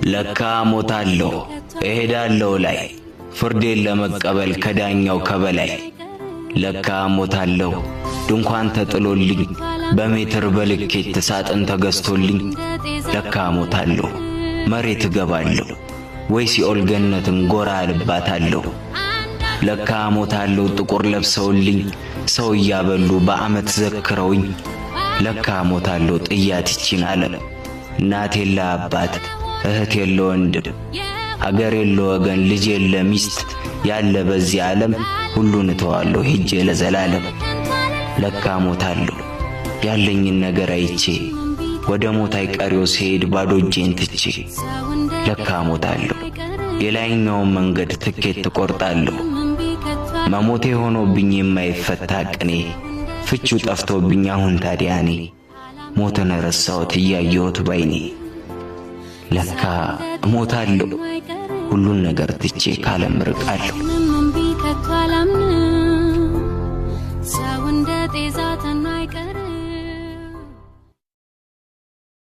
ለካ ሞታለሁ እሄዳለሁ ላይ ፍርዴን ለመቀበል ከዳኛው ከበላይ ለካ ሞታለሁ ድንኳን ተጥሎልኝ በሜትር በልኬት ሳጥን ተገዝቶልኝ ለካ ሞታለሁ መሬት እገባለሁ ወይ ሲኦል ገነትን ጎራ ልባታለሁ ለካ ሞታለሁ ጥቁር ለብሰውልኝ ሰው እያበሉ በአመት ዘክረውኝ ለካ ሞታለሁ ጥያት ይቺን ዓለም እናት የለ አባት እህት የለ ወንድም ሀገር የለ ወገን ልጅ የለ ሚስት ያለ በዚህ ዓለም ሁሉን እተዋለሁ ሄጄ ለዘላለም ለካ ሞታለሁ ያለኝን ነገር አይቼ ወደ ሞት አይቀሬው ሲሄድ ባዶ እጄን ትቼ ለካ ሞታለሁ የላይኛውን መንገድ ትኬት ትቆርጣለሁ መሞቴ ሆኖብኝ የማይፈታ ቅኔ ፍቹ ጠፍቶብኝ አሁን ታዲያ እኔ ሞትን ረሳሁት እያየሁት ባይኔ ለካ ሞታለሁ ሁሉን ነገር ትቼ ካለም ርቃለሁ